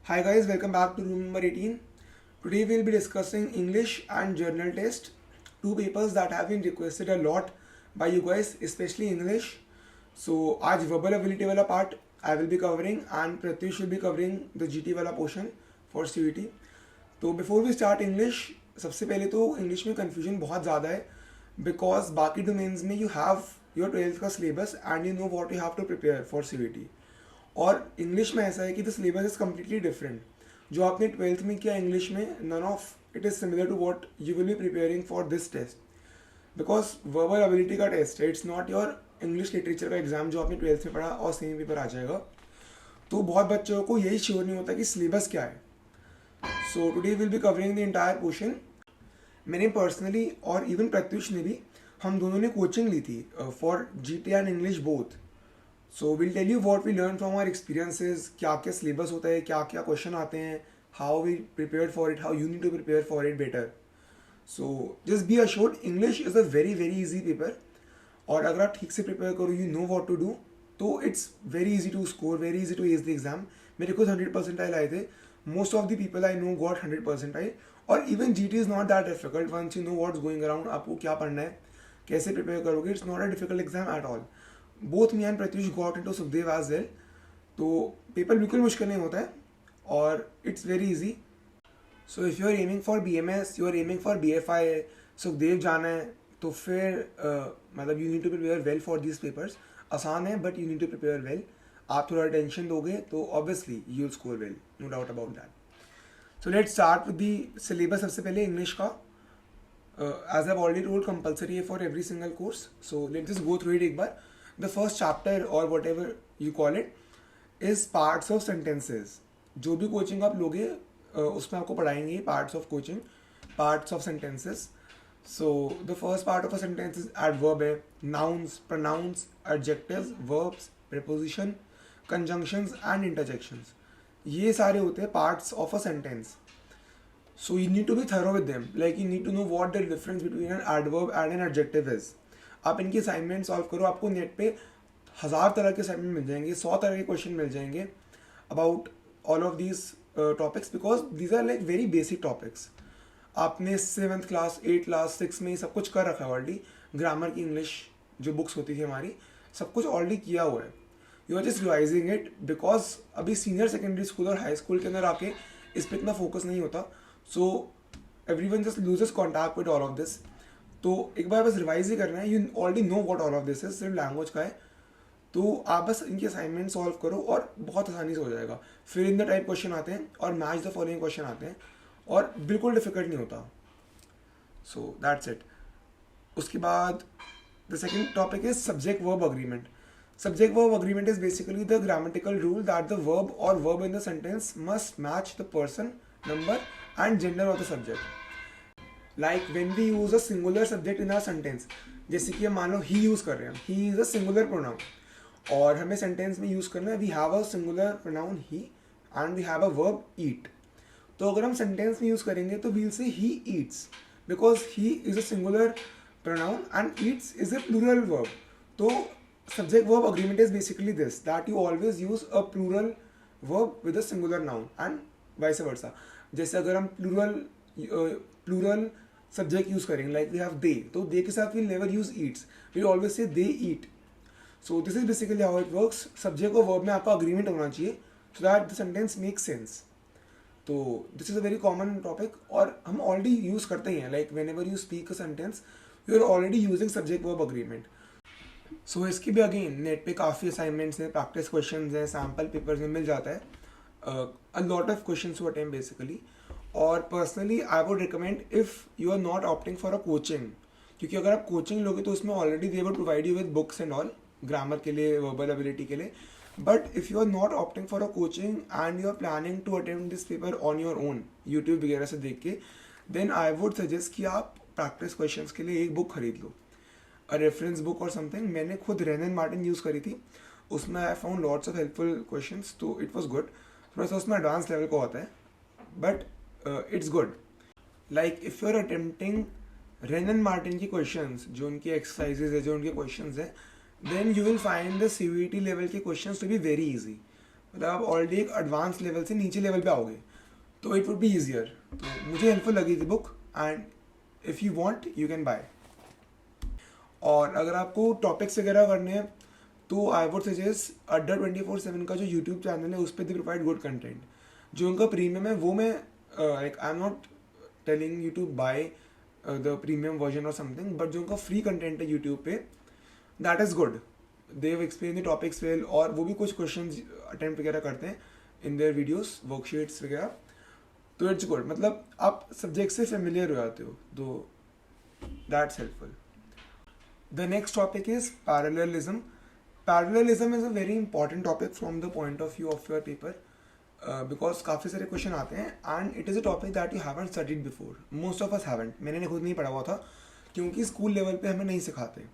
Hi guys, welcome back to room number 18. Today we'll be discussing English and journal test, two papers that have been requested a lot by you guys, especially English. So आज verbal ability वाला part I will be covering and Pratyush will be covering the GT वाला portion for CVT. तो before we start English, सबसे पहले तो English में confusion बहुत ज़्यादा है because बाकी domains में you have your 12th का syllabus and you know what you have to prepare for CVT. और इंग्लिश में ऐसा है कि the syllabus is completely different. जो आपने 12th में किया इंग्लिश में, none of it is similar to what you will be preparing for this test, because verbal ability का टेस्ट है, it's not your English literature का एग्जाम जो आपने 12th में पढ़ा और सेम पेपर आ जाएगा. तो बहुत बच्चों को यही श्योर नहीं होता कि सिलेबस क्या है. So today will be covering the entire portion. मैंने पर्सनली और इवन प्रत्युष ने भी, हम दोनों ने कोचिंग ली थी for GT and English both. So will tell you what we learn from our experiences, क्या क्या सिलेबस होता है, क्या क्या क्वेश्चन आते हैं, how we prepare for it, how you need to prepare for it better. So just be assured, English is a very very easy paper. और अगर आप ठीक से प्रिपेयर करो, you know what to do, तो it's very easy to score, very easy to ace the exam. मेरे खुद 100% आए थे. Most of the people I know got 100%. और even G T is not that difficult once you know what's going around. आपको क्या पढ़ना है, कैसे प्रिपेयर करोगे, it's not a difficult exam at all. Both me and Pratyush got into Sukhdev as well. तो paper बिल्कुल मुश्किल नहीं होता है और it's very easy. So if you are aiming for BMS, you are aiming for BFI, Sukhdev जाना है, तो फिर मतलब you need to prepare well for this papers. आसान है but you need to prepare well. आप थोड़ा टेंशन दोगे तो obviously you will score well, no doubt about that. So let's start with the syllabus. सबसे पहले इंग्लिश का, as I already told, compulsory है for every single course. So let's just go through it एक बार. The first chapter or whatever you call it is parts of sentences. जो भी coaching आप लोगे उसमें आपको पढ़ाएंगे parts of coaching, parts of sentences. So the first part of a sentence is adverb है, nouns, pronouns, adjectives, verbs, preposition, conjunctions and interjections. ये सारे होते हैं parts of a sentence. So you need to be thorough with them. Like you need to know what the difference between an adverb and an adjective is. आप इनकी assignment solve करो, आपको net पे 1000 तरह के असाइनमेंट मिल जाएंगे, 100 तरह के क्वेश्चन मिल जाएंगे about all of these topics, because these are like very basic topics. आपने 7th क्लास, 8th क्लास, 6 में सब कुछ कर रखा है ऑलरेडी. ग्रामर की इंग्लिश जो बुक्स होती थी हमारी, सब कुछ ऑलरेडी किया हुआ है. You are just revising it because अभी सीनियर सेकेंडरी स्कूल और हाई स्कूल के अंदर आके इस पर इतना फोकस नहीं होता. So every one just loses contact with all of this. तो एक बार बस रिवाइज ही करना है. You already know what all of this is, सिर्फ लैंग्वेज का है. तो आप बस इनकी असाइनमेंट सॉल्व करो और बहुत आसानी से हो जाएगा. फिर इन द टाइप क्वेश्चन आते हैं और मैच द फॉलोइंग क्वेश्चन आते हैं और बिल्कुल डिफिकल्ट नहीं होता. So that's it. उसके बाद the second topic is subject verb agreement. Subject verb agreement is basically the grammatical rule that the verb और verb in the sentence must match the person, number and gender of the subject. Like when we use a singular subject in our sentence, जैसे कि हम मान लो ही use कर रहे हैं, he is a singular pronoun और हमें सेंटेंस में यूज करना है we have a singular pronoun he and we have a verb eat. तो अगर हम सेंटेंस में यूज करेंगे तो we'll say he eats, because he is a singular pronoun and eats is a plural verb. तो subject verb agreement is basically this, that you always use a plural verb with a singular noun and vice versa. जैसे अगर हम plural subject use करेंगे, like we have they, तो they के साथ we never use eats, we always say they eat. So this is basically how it works. Subject और verb में आपका अग्रीमेंट होना चाहिए so that the sentence make sense. तो this is a very common topic और हम already use करते ही हैं. Like whenever you speak a sentence you are already using subject verb agreement. So इसकी भी अगेन नेट पे काफ़ी असाइनमेंट्स हैं, प्रैक्टिस क्वेश्चन हैं, सैम्पल पेपर्स में मिल जाता है. A lot of question to attempt basically. और personally I would recommend if you are not opting for a coaching, क्योंकि अगर आप कोचिंग लोगे तो उसमें already they will provide you with books and all, grammar के लिए, वर्बल एबिलिटी के लिए. But if you are not opting for a coaching and you are planning to attempt this paper on your own, YouTube वगैरह से देख के, then I would suggest कि आप प्रैक्टिस क्वेश्चन के लिए एक बुक खरीद लो, अ रेफरेंस बुक और समथिंग. मैंने खुद रेनन मार्टिन यूज़ करी थी, उसमें I found lots of helpful question, तो इट वॉज गुड. थोड़ा सा उसमें एडवांस लेवल का होता है but it's good. Like if you are attempting Wren Martin की क्वेश्चंस, जो उनकी एक्सरसाइजेज है, जो उनके क्वेश्चंस हैं, then you will find the CVT level के questions to be very easy. मतलब आप ऑलरेडी एक एडवांस लेवल से नीचे लेवल पे आओगे, तो इट वुड बी ईजियर। तो मुझे हेल्पफुल लगी थी book, and if you want you can buy. और अगर आपको टॉपिक्स वगैरह करने हैं तो आई वुड सजेस्ट अड्डा 24/7 का जो यूट्यूब चैनल है उस पर दे प्रोवाइड गुड कंटेंट। जो उनका प्रीमियम है वो मैं like I am not telling you to buy the premium version और समथिंग, बट जो उनका फ्री कंटेंट है यूट्यूब पे that is good. They have explain the topics well, और वो भी कुछ क्वेश्चन अटेम्प्ट वगैरह करते हैं इन देयर वीडियोस, वर्कशीट्स वगैरह। तो इट्स गुड, मतलब आप सब्जेक्ट से फेमिलियर हो जाते हो, तो that's helpful. The next topic is parallelism. Parallelism is a very important topic from the point of view of your paper because काफ़ी सारे क्वेश्चन आते हैं and it is a topic that you haven't studied before. Most of us haven't. मैंने खुद नहीं पढ़ा हुआ था क्योंकि स्कूल लेवल पे हमें नहीं सिखाते.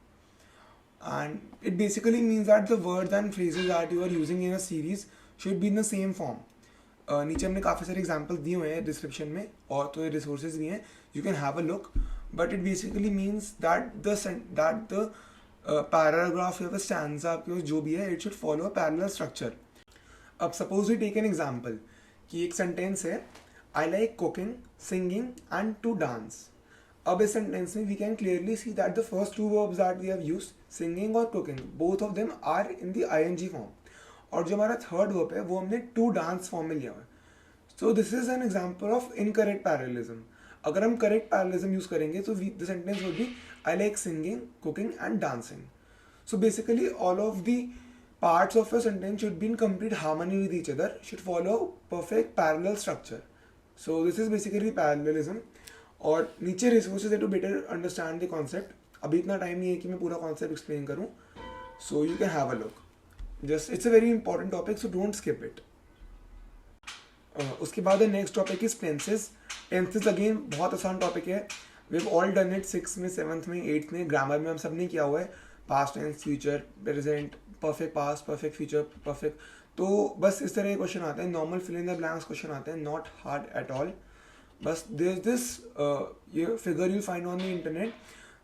And it basically means that the words and phrases that you are using in a series should be in the same form. नीचे हमने काफ़ी सारे एग्जाम्पल्स दिए हुए हैं डिस्क्रिप्शन में, और तो रिसोर्सेज भी हैं, you can have a look. But it basically means that the paragraph या स्टैंजा आपके जो भी है, it should follow a parallel structure. अब suppose we take an example कि एक सेंटेंस है, I like cooking, singing and to dance. अब इस सेंटेंस में we can clearly see that the first two verbs that we have used, singing और cooking, both of them are in the ING form, और जो हमारा third verb है वो हमने टू डांस फॉर्म में लिया हुआ है. So this is an example of incorrect parallelism. अगर हम करेक्ट पैरेललिज्म यूज करेंगे तो the sentence would be I like singing, cooking and dancing. So basically all of the parts of a sentence should be in complete harmony with each other, should follow perfect parallel structure. So this is basically parallelism. और नीचे resources है to better understand the concept. अभी इतना time नहीं है कि मैं पूरा concept explain करूँ, so you can have a look. Just it's a very important topic, so don't skip it. उसके बाद next topic is tenses. Tenses again बहुत आसान टॉपिक है. We have all done it 6th में, 7th में, 8th में. Grammar में हम सब ने किया हुआ है, past tense, future, present, perfect past, perfect future, perfect. तो बस इस तरह के क्वेश्चन आते हैं, normal fill in the blanks question आते हैं, नॉट हार्ड एट ऑल. बस देयर इज दिस ये figure you find on the internet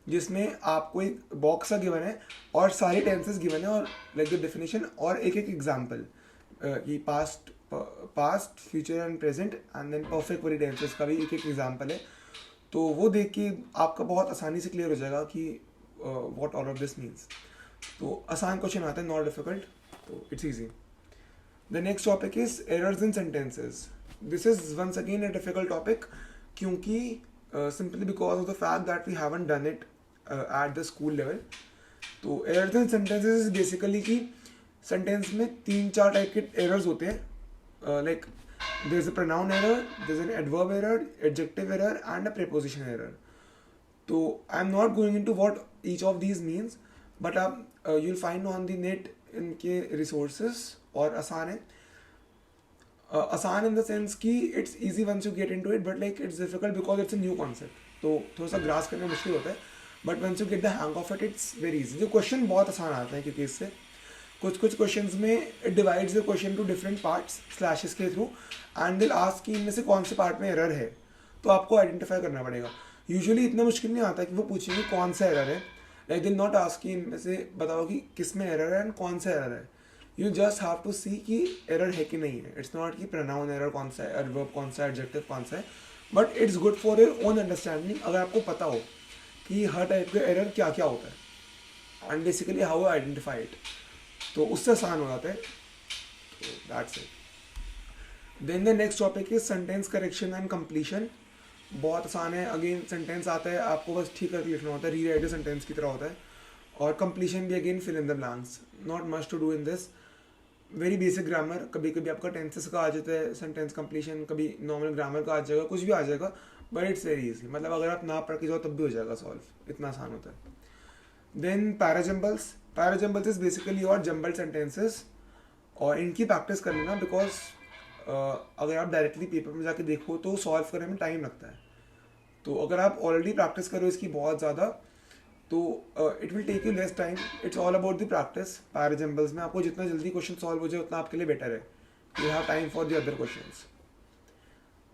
जिसमें आपको एक बॉक्स सा गिवन है और सारे टेंसेस गिवन है, और लाइक द डेफिनेशन और एक एक एग्जाम्पल कि past, future and present, and then perfect वाली टेंसेस का भी एक एक एग्जाम्पल है. तो वो देख के आपका बहुत आसानी से क्लियर हो जाएगा कि what all of this means. तो आसान क्वेश्चन आता है, नॉट डिफिकल्ट, तो it's easy. The next topic is errors in sentences. This is once again a difficult topic क्योंकि simply because of the fact that we haven't done it at the school level. तो errors in sentences is basically कि sentence में 3-4 type के errors होते हैं. Like there is a pronoun error, there is an adverb error, adjective error and a preposition error. तो I am not going into what each of these means, but आप you will find on the net इनके resources. और आसान है, आसान in the sense कि it's easy once you get into it, but like it's difficult because it's a new concept. तो थोड़ा सा ग्रास करना मुश्किल होता है, but once you get the hang of it it's very easy. जो question बहुत आसान आता है क्योंकि इससे कुछ क्वेश्चंस में it divides the question to different parts slashes के थ्रू, एंड दिल आस्क कि इनमें से कौन से पार्ट में एरर है, तो आपको आइडेंटिफाई करना पड़ेगा. यूजुअली इतना मुश्किल नहीं आता कि वो पूछेंगे कौन सा एरर है, लाइक दिल नॉट आस्क कि इनमें से बताओ कि किस में एरर है एंड कौन सा एरर है. यू जस्ट हैव टू सी कि एरर है कि नहीं है. इट्स नॉट कि प्रोनाउन एरर कौन सा है, एडवर्ब कौन सा है, एडजेक्टिव कौन सा है, but it's good for your own understanding. अगर आपको पता हो कि हर टाइप का एरर क्या क्या होता है and basically how identify it, तो उससे आसान हो जाता है. तो that's it. Then the next topic is sentence correction and completion. बहुत आसान है. अगेन सेंटेंस आता है, आपको बस ठीक करके लिखना होता है, रीराइट द सेंटेंस की तरह होता है. और कंप्लीशन भी again fill in the blanks. Not much to do in this. Very basic grammar. कभी कभी आपका टेंसेस का आ जाता है सेंटेंस कंप्लीशन, कभी नॉर्मल ग्रामर का आ जाएगा, कुछ भी आ जाएगा, बट इट्स वेरी इजी. मतलब अगर आप ना पढ़ के जाओ तब भी हो जाएगा सॉल्व, इतना आसान होता है. Then parajumbles. Parajumbles is basically और जम्बल सेंटेंसेस, और इनकी प्रैक्टिस कर लेना बिकॉज अगर आप डायरेक्टली पेपर में जाके देखो तो सॉल्व करने में टाइम लगता है. तो अगर आप ऑलरेडी प्रैक्टिस करो इसकी बहुत ज़्यादा, तो it will take you less time. It's all about the practice. Parajumbles में आपको जितना जल्दी क्वेश्चन सॉल्व हो जाए उतना आपके लिए बेटर है. You have time for the other questions.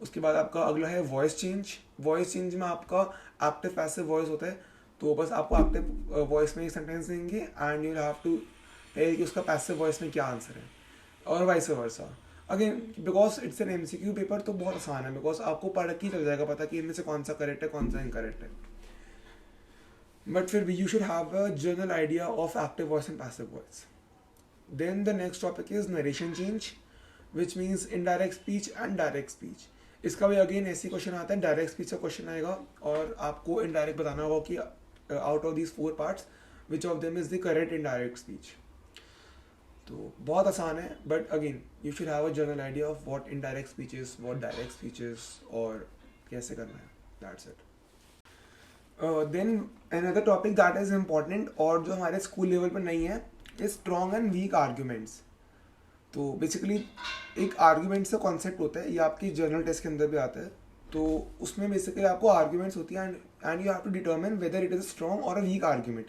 उसके बाद आपका अगला है वॉइस चेंज. वॉइस चेंज में आपका एक्टिव पैसिव वॉइस होता है. तो बस आपको एक्टिव वॉइस में एक सेंटेंस देंगे and you have to tell कि उसका पैसिव वॉइस में क्या आंसर है. और vice versa. Again because it's an MCQ paper तो बहुत आसान है, बिकॉज आपको पढ़ के ही चल जाएगा पता कि इनमें से कौन सा करेक्ट है कौन सा इनकरेक्ट है। बट फिर भी you should have a general idea of active voice and passive voice. Then the next topic is narration change, which means indirect speech and direct speech. इसका भी अगेन ऐसी क्वेश्चन आता है, डायरेक्ट स्पीच का question आएगा और आपको indirect बताना होगा कि out of these 4 parts which of them is the correct indirect speech. तो बहुत आसान है, but again you should have a general idea of what indirect speech is, what direct speech is और कैसे करना है। That's it. Then another topic that is important और जो हमारे स्कूल लेवल पर नहीं है is strong and weak arguments. तो बेसिकली एक आर्ग्यूमेंट्स का कॉन्सेप्ट होता है, ये आपकी जर्नल टेस्ट के अंदर भी आता है। तो उसमें बेसिकली आपको आर्ग्यूमेंट्स होती हैं and you have to determine whether it is strong और अ वीक आर्ग्यूमेंट।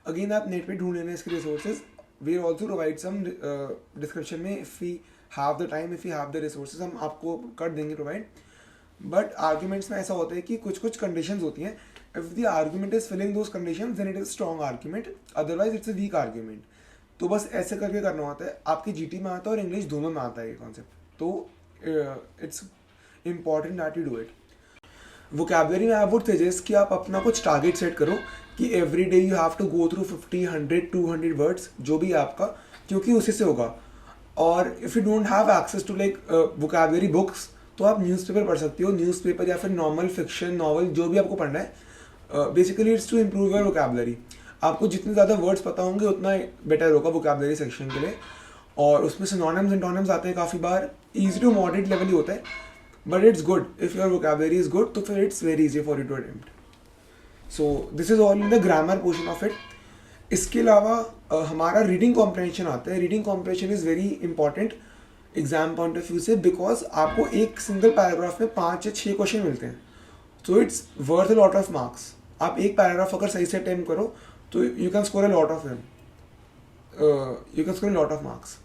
अगेन आप नेट पे ढूंढ लेना इसके resources, we also provide some description में, if we have the time, if you have the resources हम आपको कर देंगे प्रोवाइड। बट आर्ग्यूमेंट्स में ऐसा होता है कि कुछ कुछ कंडीशंस होती हैं, if the argument is filling those conditions then it is strong argument, otherwise it's a weak argument. तो बस ऐसे करके करना होता है। आपकी जीटी में आता है और इंग्लिश दोनों में आता है ये कॉन्सेप्ट, तो it's important that you do it. Vocabulary में आई वुड सजेस्ट कि आप अपना कुछ टारगेट सेट करो कि every day you have to go through 50, 100, 200 words, जो भी है आपका, क्योंकि उसी से होगा। और if you don't have access to like vocabulary books तो आप न्यूज़पेपर पढ़ सकते हो, न्यूज़पेपर या फिर नॉर्मल फिक्शन नॉवल जो भी आपको पढ़ना है। Basically it's to improve your vocabulary. आपको जितने ज़्यादा वर्ड्स पता होंगे उतना बेटर होगा वोकैबुलरी सेक्शन के लिए। और उसमें सिनोनिम्स एंटोनिम्स आते हैं काफ़ी बार, ईजी टू मॉडरेट लेवल ही होता है, but it's good if your vocabulary is good, तो फिर it's very easy for you to attempt. So this is all in the grammar portion of it. इसके अलावा हमारा रीडिंग कॉम्प्रहेंशन आता है। Reading comprehension is very important exam point of view से, because आपको एक सिंगल पैराग्राफ में 5 या 6 क्वेश्चन मिलते हैं, so it's worth a lot of marks. आप एक पैराग्राफ अगर सही से अटेम्प्ट करो तो you can score a lot of marks.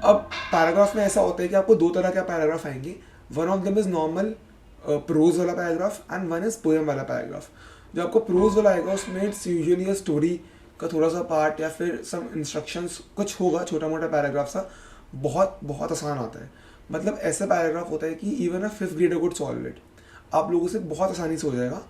अब पैराग्राफ में ऐसा होता है कि आपको 2 तरह का पैराग्राफ आएंगे, one of them is normal prose वाला paragraph and one is poem वाला पैराग्राफ। जो आपको प्रोज वाला आएगा उसमें इट्स यूजुअली अ स्टोरी का थोड़ा सा पार्ट या फिर सम इंस्ट्रक्शंस कुछ होगा, छोटा मोटा पैराग्राफ सा, बहुत बहुत आसान आता है। मतलब ऐसा पैराग्राफ होता है कि even a 5th grader could solve it, आप लोगों से बहुत आसानी से हो जाएगा।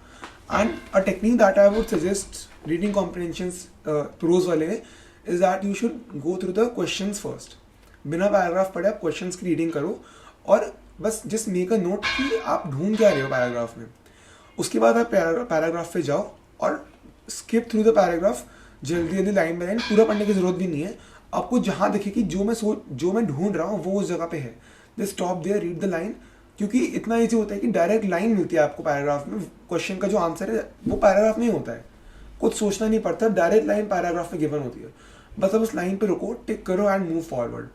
And a technique that I would suggest reading comprehensions prose वाले में is that you should go through the questions first. बिना पैराग्राफ पढ़े आप क्वेश्चंस की रीडिंग करो और बस जस्ट मेक अ नोट कि आप ढूंढ क्या रहे हो पैराग्राफ में। उसके बाद आप पैराग्राफ पे जाओ और स्किप थ्रू द पैराग्राफ, जल्दी जल्दी लाइन बाय लाइन, पूरा पढ़ने की जरूरत भी नहीं है। आपको जहाँ दिखे कि जो मैं ढूंढ रहा हूँ वो उस जगह पे है, just stop there, read the line. क्योंकि इतना ईजी होता है कि डायरेक्ट लाइन मिलती है आपको पैराग्राफ में, क्वेश्चन का जो आंसर है वो पैराग्राफ में ही होता है, कुछ सोचना नहीं पड़ता, डायरेक्ट लाइन पैराग्राफ में गिवन होती है। बस अब उस लाइन पे रुको, टिक करो एंड मूव फॉरवर्ड।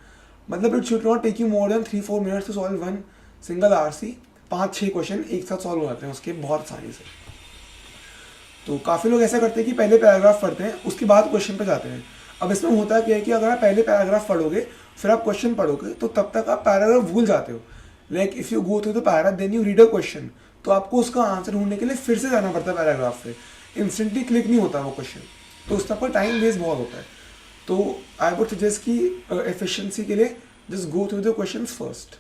मतलब it should not take you more than 3-4 minutes to solve one single RC. 5-6 question एक साथ सॉल्व हो जाते हैं उसके बहुत आसानी से। तो काफ़ी लोग ऐसा करते हैं कि पहले पैराग्राफ पढ़ते हैं उसके बाद क्वेश्चन पे जाते हैं। अब इसमें होता क्या है कि अगर आप पहले पैराग्राफ पढ़ोगे फिर आप क्वेश्चन पढ़ोगे तो तब तक आप पैराग्राफ भूल जाते हो। Like if you go through the para then you read a question, तो आपको उसका आंसर ढूंढने के लिए फिर से जाना पड़ता है पैराग्राफ पे, इंस्टेंटली क्लिक नहीं होता वो क्वेश्चन, तो उस पर टाइम वेस्ट बहुत होता है। तो आई वुड सजेस्ट कि एफिशिएंसी के लिए just go through the questions first.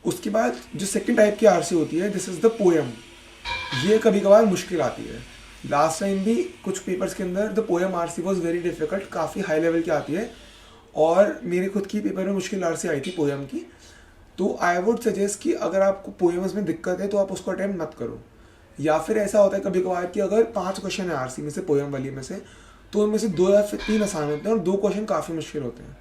उसके बाद जो सेकंड टाइप की आरसी होती है, दिस इज द पोएम। ये कभी कभार मुश्किल आती है। लास्ट टाइम भी कुछ पेपर्स के अंदर the poem RC was very difficult, काफ़ी हाई लेवल की आती है, और मेरे खुद की पेपर में मुश्किल आरसी आई थी पोएम की। तो आई वुड सजेस्ट कि अगर आपको पोएम्स में दिक्कत है तो आप उसको अटेम्प्ट मत करो। या फिर ऐसा होता है कभी कभार कि अगर 5 क्वेश्चन है आरसी में से, पोएम वाली में से, तो उनमें से 2 या फिर 3 आसान होते हैं और 2 क्वेश्चन काफ़ी मुश्किल होते हैं।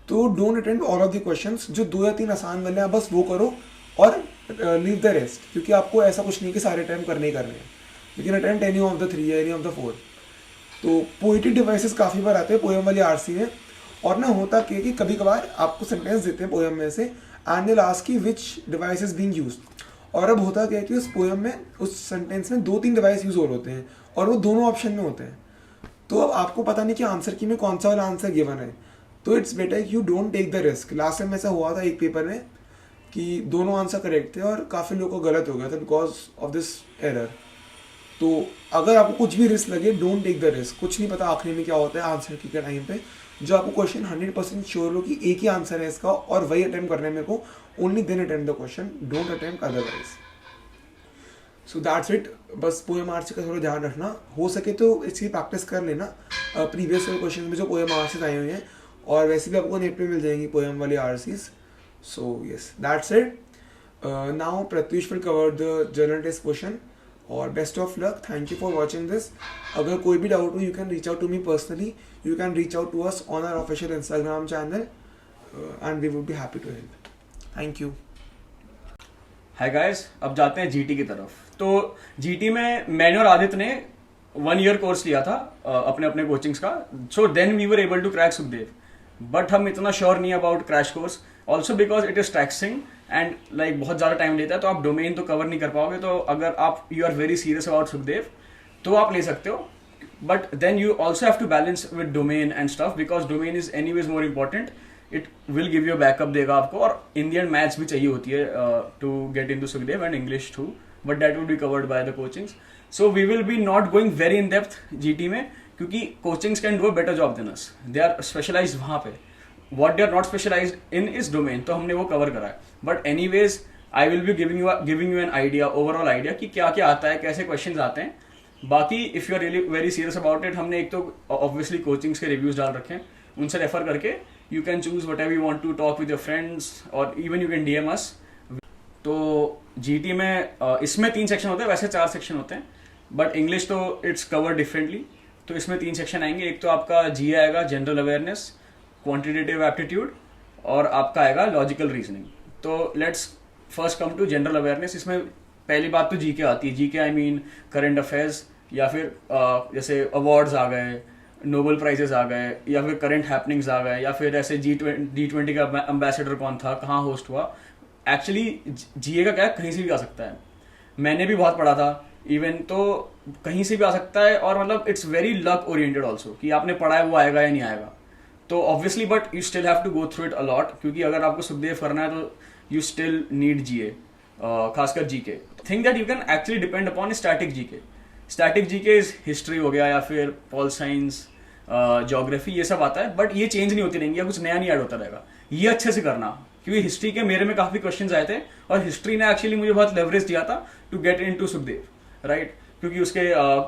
तो don't attempt all of the questions, जो 2 या 3 आसान वाले हैं बस वो करो और लीव द रेस्ट, क्योंकि आपको ऐसा कुछ नहीं कि सारे अटेम्प्ट करने ही करने हैं, लेकिन अटेम्प्ट एनी ऑफ द 3 या एनी ऑफ द 4। तो पोएटिक डिवाइसेस काफ़ी बार आते हैं पोएम वाली आरसी में, और ना होता क्या कि कभी कभार आपको सेंटेंस देते हैं पोएम में से एंड दे आस्क की विच डिवाइस इज बीइंग यूज्ड, और अब होता क्या है कि उस पोएम में, उस सेंटेंस में 2-3 डिवाइस यूज हो रहे होते हैं और वो दोनों ऑप्शन में होते हैं। तो अब आपको पता नहीं कि आंसर की में कौन सा वाला आंसर गिवन है, तो it's better you don't take the risk. Last time ऐसा हुआ था एक पेपर में कि दोनों आंसर करेक्ट थे और काफ़ी लोगों को गलत हो गया था बिकॉज ऑफ दिस एरर। तो अगर आपको कुछ भी रिस्क लगे, डोंट टेक द रिस्क, कुछ नहीं पता आखिरी में क्या होता है आंसर की के टाइम पे, जो आपको क्वेश्चन 100% श्योर हो कि एक ही आंसर है इसका और वही अटेम्प्ट करना है मेरे को, only then attempt the question, don't attempt otherwise. So that's it. बस पोएम आरसी का थोड़ा ध्यान रखना, हो सके तो इसकी प्रैक्टिस कर लेना प्रीवियस क्वेश्चन में जो पोएम आरसीज आए हुए हैं, और वैसे भी आपको नेट पे मिल जाएंगी पोएम वाली RCs. So yes, that's it. Now Pratyush will cover the general test question, और best of luck. Thank you for watching this. अगर कोई भी डाउट हो, you can reach out to me personally, you can reach out to us on our official Instagram channel, and we would be happy to help. Thank you. Hi guys, अब जाते हैं GT की तरफ. तो GT में मैंने और आदित्य ने 1 ईयर कोर्स लिया था अपने अपने कोचिंग्स का. So then we were able to crack Sukhdev, but हम इतना श्योर नहीं about crash course, also because it is taxing and like बहुत ज़्यादा टाइम लेता है, तो आप डोमेन तो कवर नहीं कर पाओगे. तो अगर आप you are very serious about Sukhdev तो आप ले सकते हो, but then you also have to balance with domain and stuff, because domain is anyways more important. It will give you backup देगा आपको, और इंडियन मैथ्स भी चाहिए होती है to get in to Sukhdev, and English too, but that will be covered by the coachings. So we will be not going very in depth GT में, क्योंकि coachings can do a better job than us. They are specialized वहाँ पे. What they are not specialized in is domain, तो हमने वो cover करा है. But anyways I will be giving you an idea, overall idea कि क्या क्या आता है, कैसे क्वेश्चन आते हैं. बाकी if you are really very serious about it, हमने एक तो ऑब्वियसली कोचिंग्स के रिव्यूज डाल रखे हैं, उनसे रेफर करके you can choose whatever you want to talk with your friends, or even you can DM us. तो GT में इसमें 3 सेक्शन होते हैं, वैसे 4 सेक्शन होते हैं, बट इंग्लिश तो इट्स कवर डिफरेंटली. तो इसमें 3 सेक्शन आएंगे. एक तो आपका जी आएगा, जनरल अवेयरनेस, क्वांटिटेटिव एप्टीट्यूड, और आपका आएगा लॉजिकल रीजनिंग. तो let's first come to general awareness. इसमें पहली बात तो जीके आती है. GK I mean current affairs, या फिर जैसे अवार्ड्स आ गए, नोबेल प्राइजेस आ गए, या फिर करंट हैपनिंग्स आ गए, या फिर ऐसे G20 का एम्बेसडर कौन था, कहाँ होस्ट हुआ. एक्चुअली जीए का क्या है, कहीं से भी आ सकता है. मैंने भी बहुत पढ़ा था इवन, तो कहीं से भी आ सकता है, और मतलब it's very luck oriented also, कि आपने पढ़ा है वो आएगा या नहीं आएगा. तो obviously but you still have to go through it a lot, क्योंकि अगर आपको सुखदेव करना है तो यू स्टिल नीड जीए, खासकर GK. Think that you can actually depend upon static GK. Static GK is history हो गया, या फिर पॉल साइंस, ज्योग्राफी, ये सब आता है, बट ये चेंज नहीं होती रहेंगी, या कुछ नया नहीं ऐड होता रहेगा. ये अच्छे से करना, क्योंकि हिस्ट्री के मेरे में काफी क्वेश्चंस आए थे, और हिस्ट्री ने एक्चुअली मुझे बहुत लेवरेज दिया था to get in to Sukhdev, right. क्योंकि उसके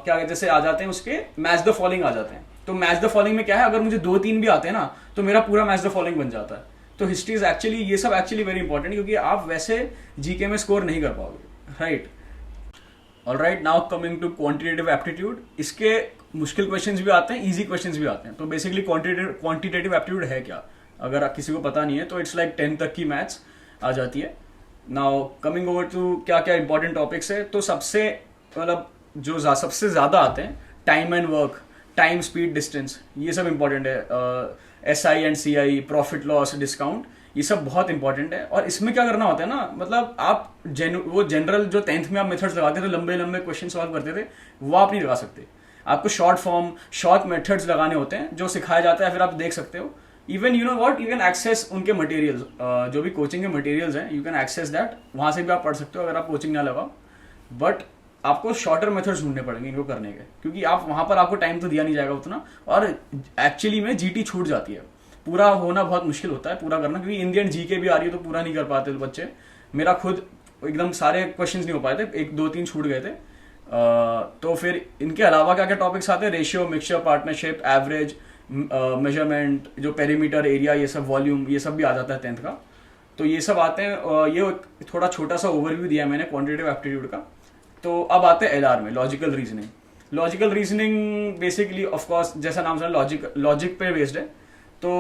क्या जैसे आ जाते हैं, उसके मैच द फॉलोइंग आ जाते हैं. तो मैच द फॉलोइंग में क्या है, अगर मुझे 2-3 भी आते हैं ना, तो मेरा पूरा मैच द फॉलोइंग बन जाता है. तो हिस्ट्री इज एक्चुअली, ये सब एक्चुअली वेरी इंपॉर्टेंट, क्योंकि आप वैसे जीके में स्कोर नहीं कर पाओगे, right. Alright, now coming to quantitative aptitude. इसके मुश्किल क्वेश्चंस भी आते हैं, इजी क्वेश्चंस भी आते हैं. तो बेसिकली क्वांटिटेटिव एप्टीट्यूड है क्या, अगर किसी को पता नहीं है, तो इट्स लाइक 10 तक की मैथ्स आ जाती है. नाउ कमिंग ओवर टू क्या क्या इंपॉर्टेंट टॉपिक्स है. तो सबसे मतलब जो सबसे ज़्यादा आते हैं, time and work, time, speed, distance, ये सब इंपॉर्टेंट है. SI and CI, profit loss, discount, ये सब बहुत इंपॉर्टेंट है. और इसमें क्या करना होता है ना, मतलब आप वो जनरल जो 10th में आप मेथड्स लगाते थे, लंबे लंबे क्वेश्चन सॉल्व करते थे, वो आप नहीं लगा सकते. आपको शॉर्ट फॉर्म, शॉर्ट मेथड्स लगाने होते हैं, जो सिखाया जाता है, फिर आप देख सकते हो. Even you know what, you can access उनके मटेरियल्स, जो भी कोचिंग के मटेरियल्स हैं, यू कैन एक्सेस दैट, वहाँ से भी आप पढ़ सकते हो अगर आप कोचिंग ना लगाओ. बट आपको शॉर्टर मेथड्स ढूंढने पड़ेंगे इनको करने के, क्योंकि आप वहाँ पर आपको टाइम तो दिया नहीं जाएगा उतना, और एक्चुअली में GT छूट जाती है. पूरा होना बहुत मुश्किल होता है पूरा करना, क्योंकि इंडियन जीके भी आ रही है, तो पूरा नहीं कर पाते बच्चे. मेरा खुद एकदम सारे क्वेश्चंस नहीं हो पाए थे, 1-2-3 छूट गए थे. तो फिर इनके अलावा क्या क्या टॉपिक्स आते हैं, ratio, mixture, partnership, average, measurement, जो पेरीमीटर, एरिया, ये सब, वॉल्यूम, ये सब भी आ जाता है 10th का. तो ये सब आते हैं. ये थोड़ा छोटा सा ओवरव्यू दिया मैंने क्वांटिटेटिव एप्टीट्यूड का. तो अब आते हैं LR में, logical reasoning. Logical reasoning basically of course जैसा नाम सुना, लॉजिक पे बेस्ड है. तो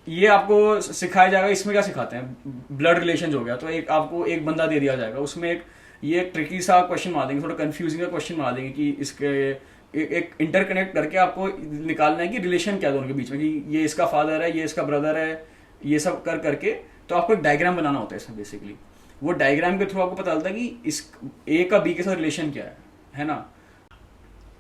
ये आपको सिखाया जाएगा. इसमें क्या सिखाते हैं, ब्लड रिलेशन हो गया, तो एक आपको एक बंदा दे दिया जाएगा, उसमें एक ट्रिकी सा क्वेश्चन बना देंगे, थोड़ा कंफ्यूजिंग का क्वेश्चन बना देंगे, कि इसके एक इंटरकनेक्ट करके आपको निकालना है कि रिलेशन क्या है दोनों के बीच में, कि ये इसका फादर है, ये इसका ब्रदर है, ये सब करके. तो आपको एक डायग्राम बनाना होता है इसमें बेसिकली. वो डायग्राम के थ्रू आपको पता चलता है कि इस A का B के साथ रिलेशन क्या है ना.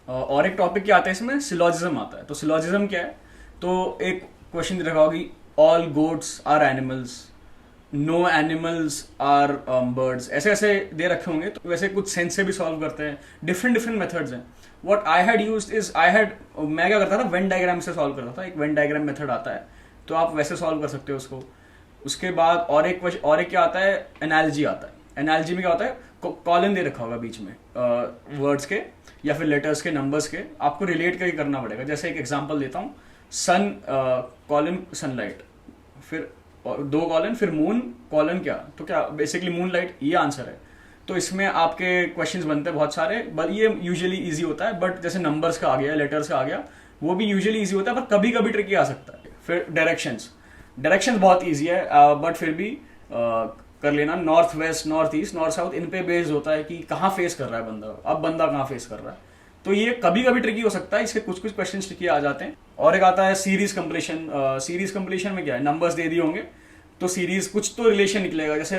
और एक टॉपिक क्या आता है इसमें, सिलॉजिज्म आता है. तो सिलॉजिज्म क्या है, तो एक क्वेश्चन रखा होगी, all goats are animals. No animals are birds, ऐसे ऐसे दे रखे होंगे, तो वैसे कुछ सेंस से भी सॉल्व करते हैं, डिफरेंट डिफरेंट मेथड्स हैं. What I had used is मैं क्या करता था, वेन डायग्राम से सॉल्व करता था. एक वेन डायग्राम मेथड आता है, तो आप वैसे सॉल्व कर सकते हो उसको. उसके बाद और एक क्या आता है, एनालॉजी आता है. एनालॉजी में क्या होता है, कॉलन दे रखा होगा बीच में वर्ड्स के या फिर लेटर्स के, नंबर्स के, आपको रिलेट करके करना पड़ेगा. जैसे एक एग्जांपल देता हूँ, सन कॉलन सनलाइट, फिर 2 कॉलन, फिर मून कॉलन क्या, तो क्या बेसिकली मून लाइट, ये आंसर है. तो इसमें आपके क्वेश्चंस बनते हैं बहुत सारे, बट ये यूजुअली इजी होता है. बट जैसे नंबर्स का आ गया, लेटर्स का आ गया, वो भी यूजुअली इजी होता है, पर कभी कभी ट्रिकी आ सकता है. फिर डायरेक्शंस बहुत इजी है, बट फिर भी कर लेना. North west, north east, north south, इन पे बेस्ड होता है कि कहाँ फेस कर रहा है बंदा, अब बंदा कहाँ फेस कर रहा है. तो ये कभी कभी ट्रिकी हो सकता है, इसके कुछ कुछ क्वेश्चन ट्रिकी आ जाते हैं. और एक आता है सीरीज कंप्लीशन. सीरीज कंप्लीशन में क्या है, नंबर्स दे दिए होंगे, तो सीरीज कुछ तो रिलेशन निकलेगा. जैसे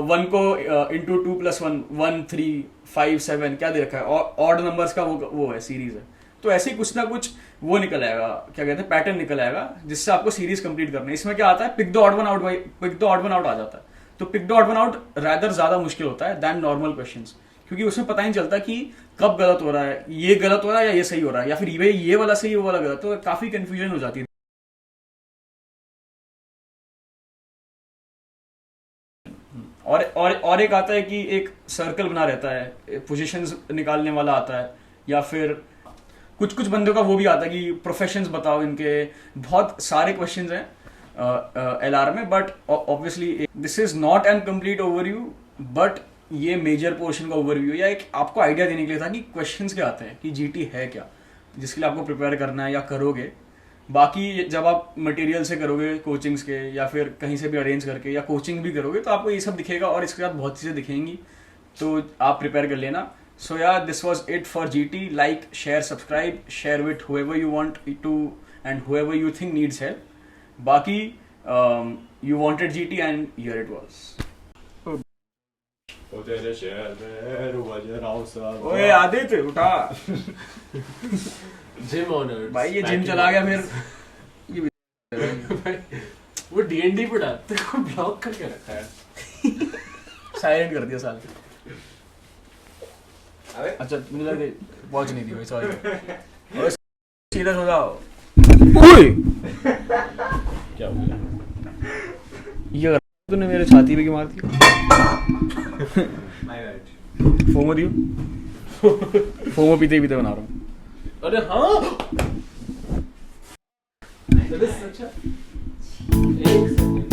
1 को इंटू 2 + 1, 1, 3, 5, 7 क्या दे रखा है, ऑड नंबर्स का वो है, सीरीज है. तो ऐसे ही कुछ ना कुछ वो निकल आएगा, क्या कहते हैं, पैटर्न निकल आएगा, जिससे आपको सीरीज कंप्लीट करना है. इसमें क्या आता है, pick the odd one out, pick the odd one out आ जाता है. तो pick the odd one out rather ज्यादा मुश्किल होता है दैन नॉर्मल क्वेश्चंस, क्योंकि उसमें पता नहीं चलता कि कब गलत हो रहा है, ये गलत हो रहा है या ये सही हो रहा है, या फिर ये वाला सही, वो वाला गलत. तो काफी कंफ्यूजन हो जाती है. और एक आता है कि एक सर्कल बना रहता है, पोजीशंस निकालने वाला आता है, या फिर कुछ कुछ बंदों का वो भी आता है कि प्रोफेशंस बताओ इनके. बहुत सारे क्वेश्चंस हैं LR में, but obviously this is not an complete overview, but ये मेजर पोर्शन का ओवरव्यू, या एक आपको आइडिया देने के लिए था कि क्वेश्चंस क्या आते हैं, कि GT है क्या, जिसके लिए आपको प्रिपेयर करना है या करोगे. बाकी जब आप मटेरियल से करोगे, कोचिंग्स के या फिर कहीं से भी अरेंज करके, या कोचिंग भी करोगे, तो आपको ये सब दिखेगा, और इसके साथ बहुत चीज़ें दिखेंगी, तो आप प्रिपेयर कर लेना. So yeah, this was it for GT. Like, share, subscribe, share with whoever you want to and whoever you think needs help. Baki, you wanted GT and here it was. तेरे शहर में रुबज राव साहब. ओए आदित्य उठा. Gym honour भाई ये gym चला गया फिर. ये वो D&D पे डालते को ब्लॉक करके रखा है, साइलेंट कर दिया साल. अच्छा मुझे लगा वॉच नहीं थी भाई, सॉरी. सीरियस हो जाओ. क्या हो गया, ये तूने मेरे छाती पे क्यों मार दी. फोमो दियो. फोमो पीते पीते बना रहा हूँ. अरे हाँ, that is such a- एक सेकंड